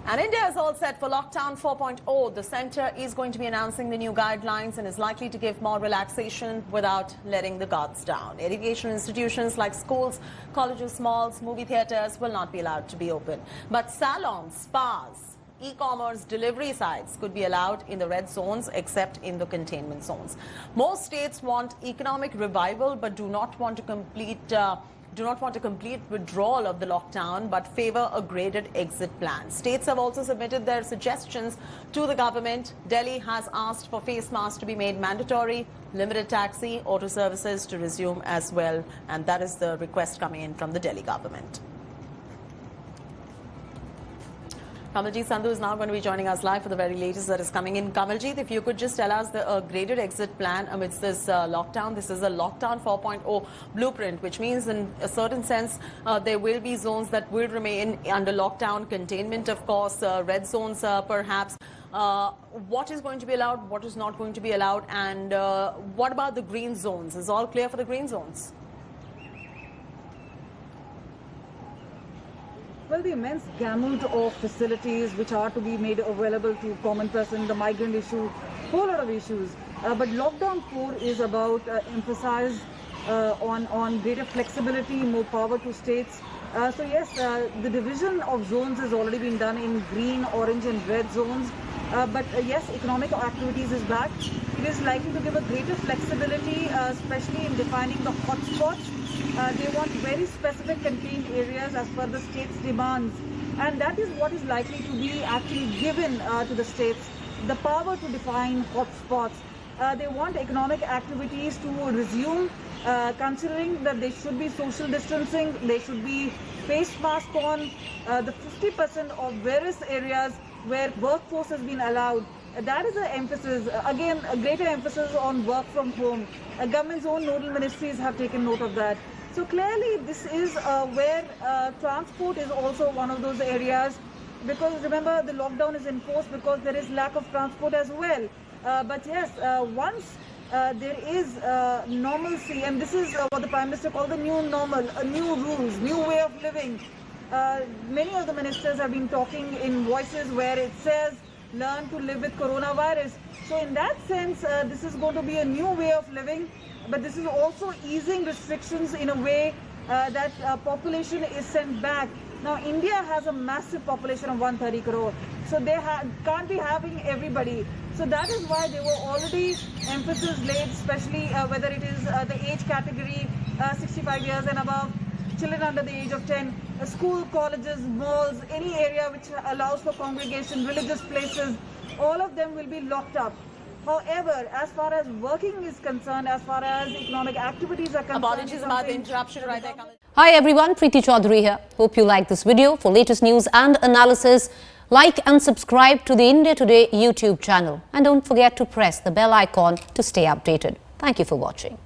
And India is all set for lockdown 4.0. The centre is going to be announcing the new guidelines and is likely to give more relaxation without letting the guards down. Education institutions like schools, colleges, malls, movie theatres will not be allowed to be open. But salons, spas, e-commerce delivery sites could be allowed in the red zones except in the containment zones. Most states want economic revival but do not want a complete withdrawal of the lockdown but favor a graded exit plan. States have also submitted their suggestions to the government. Delhi has asked for face masks to be made mandatory, limited taxi, auto services to resume as well, and that is the request coming in from the Delhi government. Kamaljeet Sandhu is now going to be joining us live for the very latest that is coming in. Kamaljeet, if you could just tell us the graded exit plan amidst this lockdown. This is a lockdown 4.0 blueprint, which means in a certain sense there will be zones that will remain under lockdown containment, of course, red zones perhaps. What is going to be allowed, what is not going to be allowed, and what about the green zones? Is all clear for the green zones? Well, the immense gamut of facilities which are to be made available to common person, the migrant issue, whole lot of issues. But lockdown 4 is about emphasis on greater flexibility, more power to states. So yes, the division of zones has already been done in green, orange and red zones. But yes, economic activities is back. It is likely to give a greater flexibility, especially in defining the hotspots. They want very specific contained areas as per the state's demands, and that is what is likely to be actually given to the states, the power to define hotspots. They want economic activities to resume, considering that there should be social distancing, there should be face mask on, the 50% of various areas where workforce has been allowed. That is an emphasis, again, a greater emphasis on work from home. Government's own nodal ministries have taken note of that. So clearly this is where transport is also one of those areas, because remember the lockdown is enforced because there is lack of transport as well. But yes, once there is normalcy, and this is what the Prime Minister called the new normal, new rules, new way of living. Many of the ministers have been talking in voices where it says learn to live with coronavirus. So in that sense, this is going to be a new way of living, but this is also easing restrictions in a way that population is sent back. Now India has a massive population of 130 crore, so they can't be having everybody. So that is why there were already emphasis laid, especially whether it is the age category 65 years and above, children under the age of 10, school, colleges, malls, any area which allows for congregation, religious places, all of them will be locked up. However, as far as working is concerned, as far as economic activities are concerned... Apologies about the interruption right there. Hi everyone, Preeti Chaudhary here. Hope you like this video. For latest news and analysis, like and subscribe to the India Today YouTube channel. And don't forget to press the bell icon to stay updated. Thank you for watching.